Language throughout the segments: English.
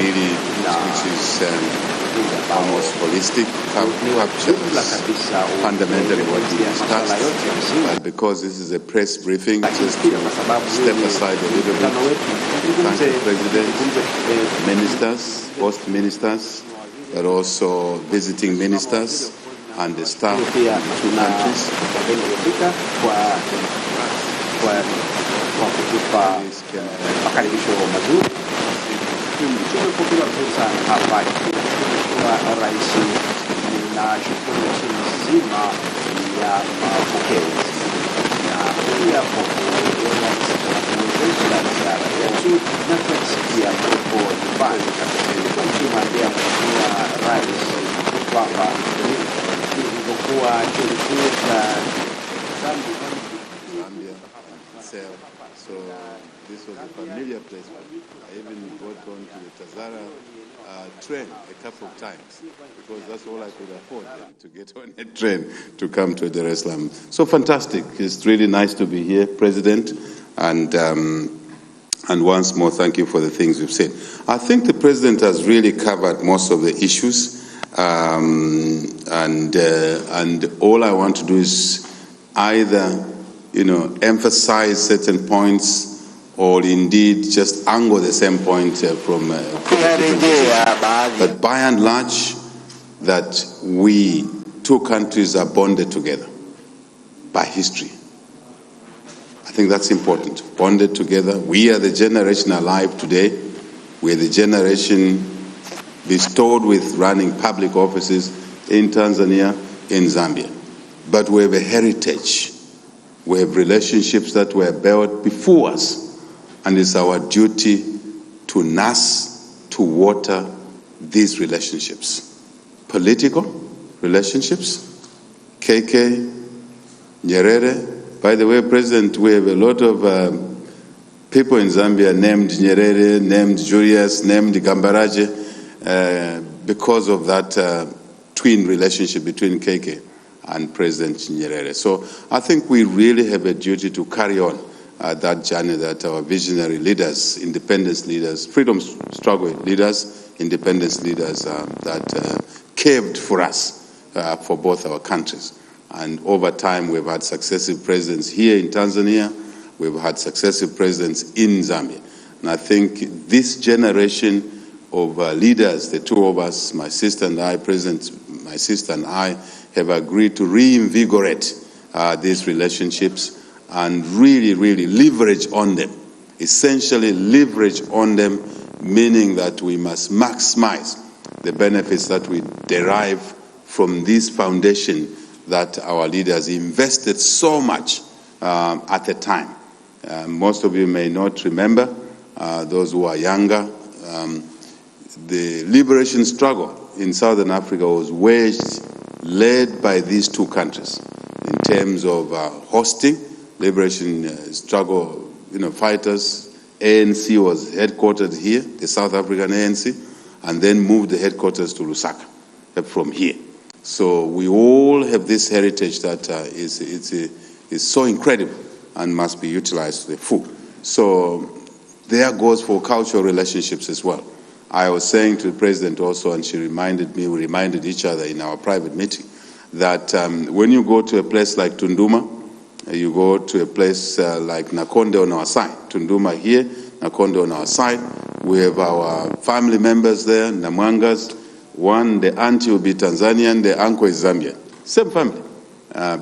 really, which is almost holistic, captures fundamentally what we discussed. But because this is a press briefing, just to step aside a little bit, thank the President, ministers, host ministers, but also visiting ministers and the staff of the two countries. Tumepokea fursa hapa kwa Rais na shughuli nzima ya mapokezi na pia kwa kuwezesha ziara yetu na kusikia kwa nyumbani kwa kumwambia Mheshimiwa Rais kwamba ilikuwa tulikuwa Zambia itself. So this was a familiar place. I even got on to the Tazara train a couple of times because that's all I could afford, to get on a train to come to Dar es Salaam. So fantastic. It's really nice to be here, President. And once more, thank you for the things you've said. I think the President has really covered most of the issues. And all I want to do is either, emphasize certain points or indeed just angle the same point from but by and large, that we, two countries, are bonded together by history. I think that's important. Bonded together. We are the generation alive today. We are the generation bestowed with running public offices in Tanzania, in Zambia. But we have a heritage. We have relationships that were built before us, and it's our duty to nurse, to water these relationships. Political relationships, KK, Nyerere. By the way, President, we have a lot of people in Zambia named Nyerere, named Julius, named Gambaraje, because of that twin relationship between KK and President Nyerere. So I think we really have a duty to carry on that journey that our visionary leaders, independence leaders, freedom struggle leaders, independence leaders that caved for us, for both our countries. And over time, we've had successive presidents here in Tanzania. We've had successive presidents in Zambia. And I think this generation of leaders, the two of us, my sister and I, my sister and I, have agreed to reinvigorate these relationships and really, really leverage on them. Essentially leverage on them, meaning that we must maximize the benefits that we derive from this foundation that our leaders invested so much at the time. Most of you may not remember, those who are younger, the liberation struggle in Southern Africa was led by these two countries in terms of hosting liberation struggle, fighters. ANC was headquartered here, the South African ANC, and then moved the headquarters to Lusaka from here. So we all have this heritage that is so incredible and must be utilized to the full. So there goes for cultural relationships as well. I was saying to the President also, and she reminded me, we reminded each other in our private meeting, that when you go to a place like Tunduma, you go to a place like Nakonde on our side, Tunduma here, Nakonde on our side, we have our family members there, Namwangas. One, the auntie will be Tanzanian, the uncle is Zambian. Same family,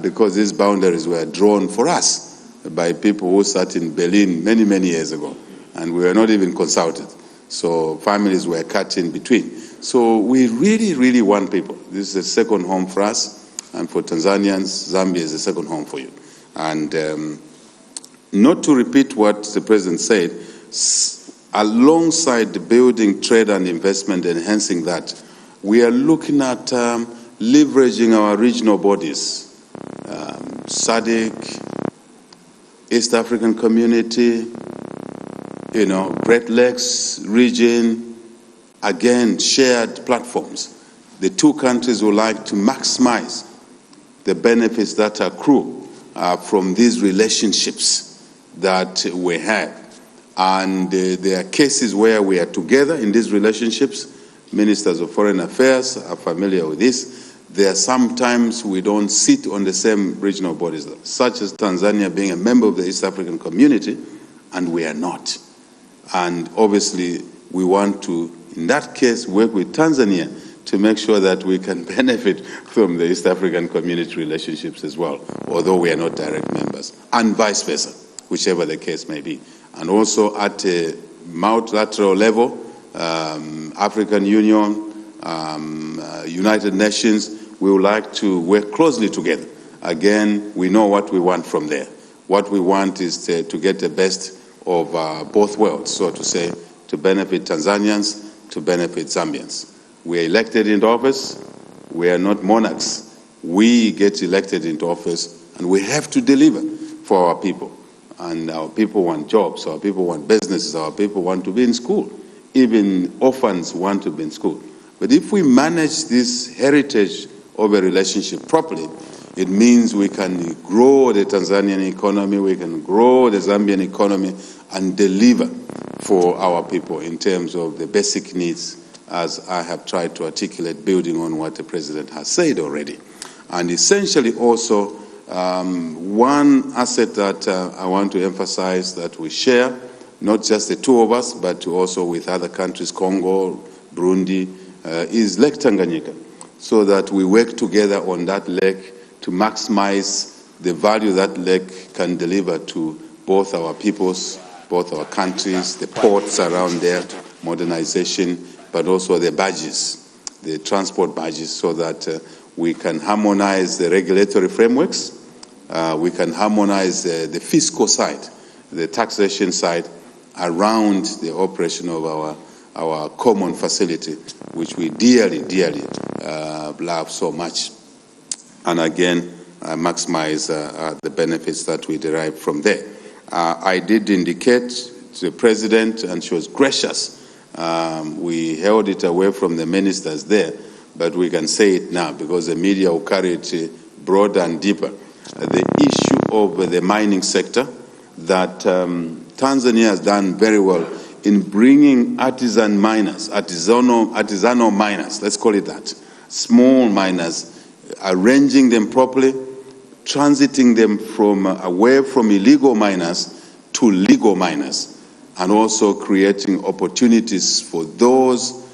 because these boundaries were drawn for us by people who sat in Berlin many, many years ago, and we were not even consulted. So families were cut in between. So we really, really want people. This is a second home for us, and for Tanzanians, Zambia is a second home for you. And not to repeat what the President said, alongside the building trade and investment, enhancing that, we are looking at leveraging our regional bodies, SADC, East African Community, Great Lakes region, again, shared platforms. The two countries would like to maximize the benefits that accrue from these relationships that we have. And there are cases where we are together in these relationships. Ministers of Foreign Affairs are familiar with this. There are sometimes we don't sit on the same regional bodies, such as Tanzania being a member of the East African Community, and we are not. And obviously, we want to, in that case, work with Tanzania to make sure that we can benefit from the East African Community relationships as well, although we are not direct members, and vice versa, whichever the case may be. And also at a multilateral level, African Union, United Nations, we would like to work closely together. Again, we know what we want from there. What we want is to get the best of both worlds, so to say, to benefit Tanzanians, to benefit Zambians. We are elected into office. We are not monarchs. We get elected into office, and we have to deliver for our people. And our people want jobs, our people want businesses, our people want to be in school. Even orphans want to be in school. But if we manage this heritage of a relationship properly, it means we can grow the Tanzanian economy, we can grow the Zambian economy, and deliver for our people in terms of the basic needs, as I have tried to articulate, building on what the President has said already. And essentially also, one asset that I want to emphasize that we share, not just the two of us, but also with other countries, Congo, Burundi, is Lake Tanganyika, so that we work together on that lake to maximize the value that lake can deliver to both our peoples, both our countries, the ports around there, modernization, but also the badges, the transport badges, so that we can harmonize the regulatory frameworks, we can harmonize the fiscal side, the taxation side, around the operation of our common facility, which we dearly, dearly love so much. And again, maximize the benefits that we derive from there. I did indicate to the President, and she was gracious. We held it away from the ministers there, but we can say it now because the media will carry it broader and deeper. The issue of the mining sector, that Tanzania has done very well in bringing artisan miners, artisanal miners, let's call it that, small miners, arranging them properly, transiting them from away from illegal miners to legal miners, and also creating opportunities for those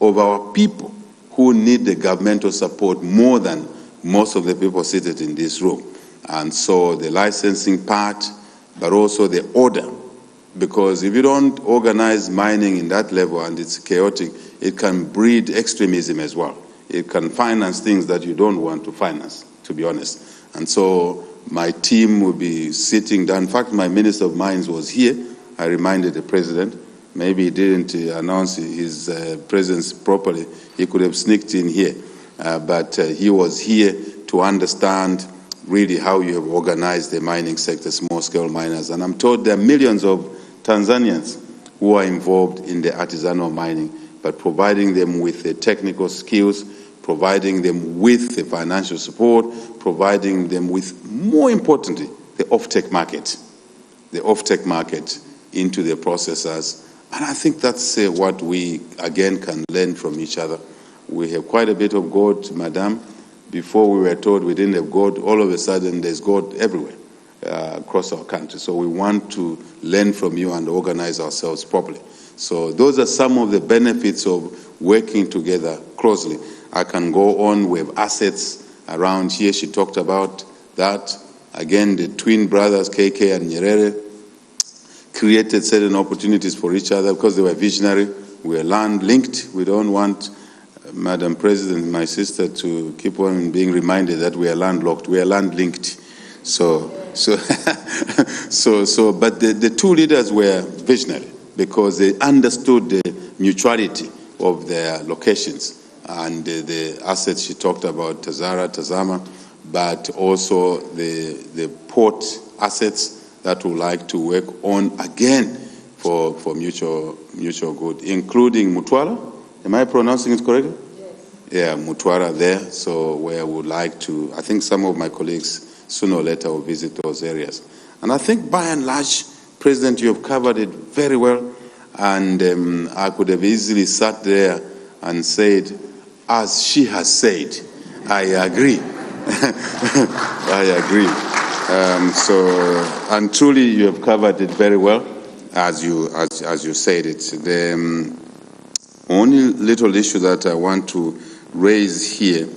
of our people who need the governmental support more than most of the people seated in this room. And so the licensing part, but also the order, because if you don't organize mining in that level and it's chaotic, it can breed extremism as well. It can finance things that you don't want to finance, to be honest. And so my team will be sitting down. In fact, my Minister of Mines was here. I reminded the President. Maybe he didn't announce his presence properly. He could have sneaked in here. But he was here to understand really how you have organized the mining sector, small-scale miners. And I'm told there are millions of Tanzanians who are involved in the artisanal mining, but providing them with the technical skills, providing them with the financial support, providing them with, more importantly, the off-take market into the processors. And I think that's what we, again, can learn from each other. We have quite a bit of gold, Madam. Before we were told we didn't have gold, all of a sudden there's gold everywhere across our country. So we want to learn from you and organize ourselves properly. So those are some of the benefits of working together closely. I can go on. We have assets around here. She talked about that. Again, the twin brothers, KK and Nyerere, created certain opportunities for each other because they were visionary. We are land linked. We don't want Madam President, my sister, to keep on being reminded that we are landlocked. We are land linked. But the two leaders were visionary because they understood the mutuality of their locations and the assets she talked about, Tazama, but also the port assets that we like to work on again for mutual good, including Mutwara. Am I pronouncing it correctly? Yes. Yeah, Mutwara there. So where we would like to, I think some of my colleagues sooner or later will visit those areas. And I think by and large, President, you have covered it very well, and I could have easily sat there and said, as she has said, I agree. I agree. And truly you have covered it very well, as you said it. The only little issue that I want to raise here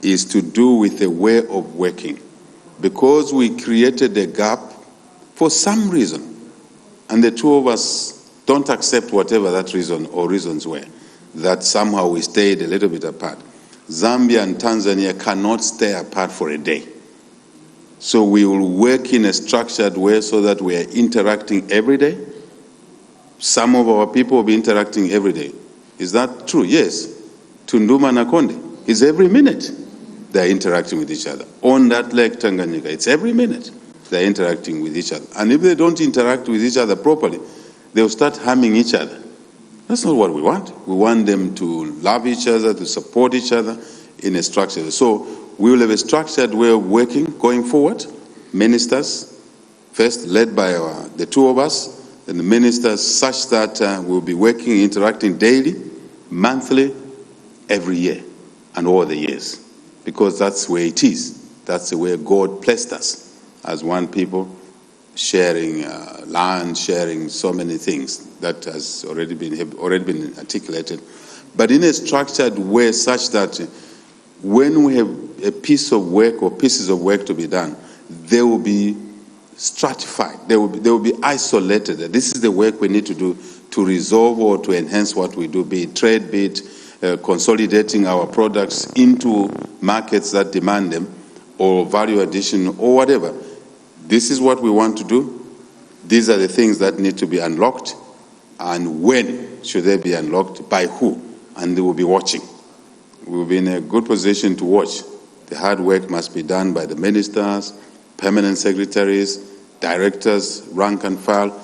is to do with the way of working. Because we created a gap for some reason, and the two of us don't accept whatever that reason or reasons were, that somehow we stayed a little bit apart. Zambia and Tanzania cannot stay apart for a day. So we will work in a structured way so that we are interacting every day. Some of our people will be interacting every day. Is that true? Yes. Tunduma Nakonde is every minute they're interacting with each other. On that Lake Tanganyika, it's every minute they're interacting with each other. And if they don't interact with each other properly, they'll start harming each other. That's not what we want. We want them to love each other, to support each other in a structure. So we will have a structured way of working going forward. Ministers, first led by the two of us, and the ministers such that we'll be working, interacting daily, monthly, every year, and all the years. Because that's where it is. That's the way God placed us as one people, sharing land, sharing so many things that has already been articulated, but in a structured way such that when we have a piece of work or pieces of work to be done, they will be stratified. They will be isolated. This is the work we need to do to resolve or to enhance what we do, be it trade, be it consolidating our products into markets that demand them, or value addition, or whatever. This is what we want to do. These are the things that need to be unlocked. And when should they be unlocked? By who? And they will be watching. We will be in a good position to watch. The hard work must be done by the ministers, permanent secretaries, directors, rank and file,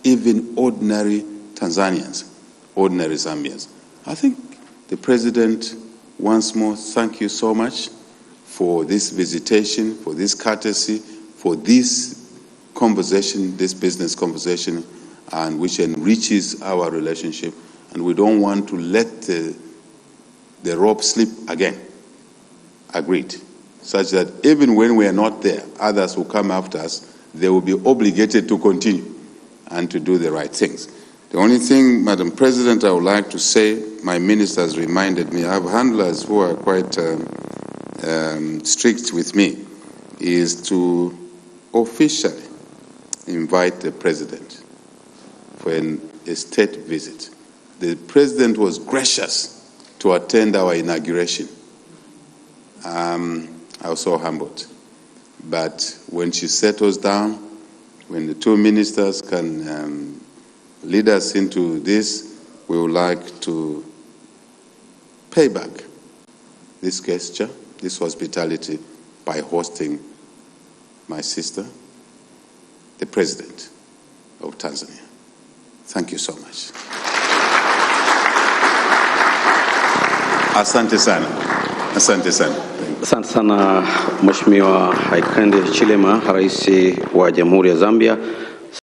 even ordinary Tanzanians, ordinary Zambians. I think the President, once more, thank you so much for this visitation, for this courtesy, for this conversation, this business conversation, and which enriches our relationship. And we don't want to let the rope slip again. Agreed. Such that even when we are not there, others will come after us, they will be obligated to continue and to do the right things. The only thing, Madam President, I would like to say, my ministers reminded me, I have handlers who are quite strict with me, is to officially invite the President for a state visit. The President was gracious to attend our inauguration. I was so humbled. But when she settles down, when the two ministers can lead us into this, we would like to pay back this gesture, this hospitality, by hosting my sister, the President of Tanzania. Thank you so much. Asante sana. Asante sana. Asante sana Mheshimiwa Hakainde Hichilema, Rais wa Jamhuri ya Zambia.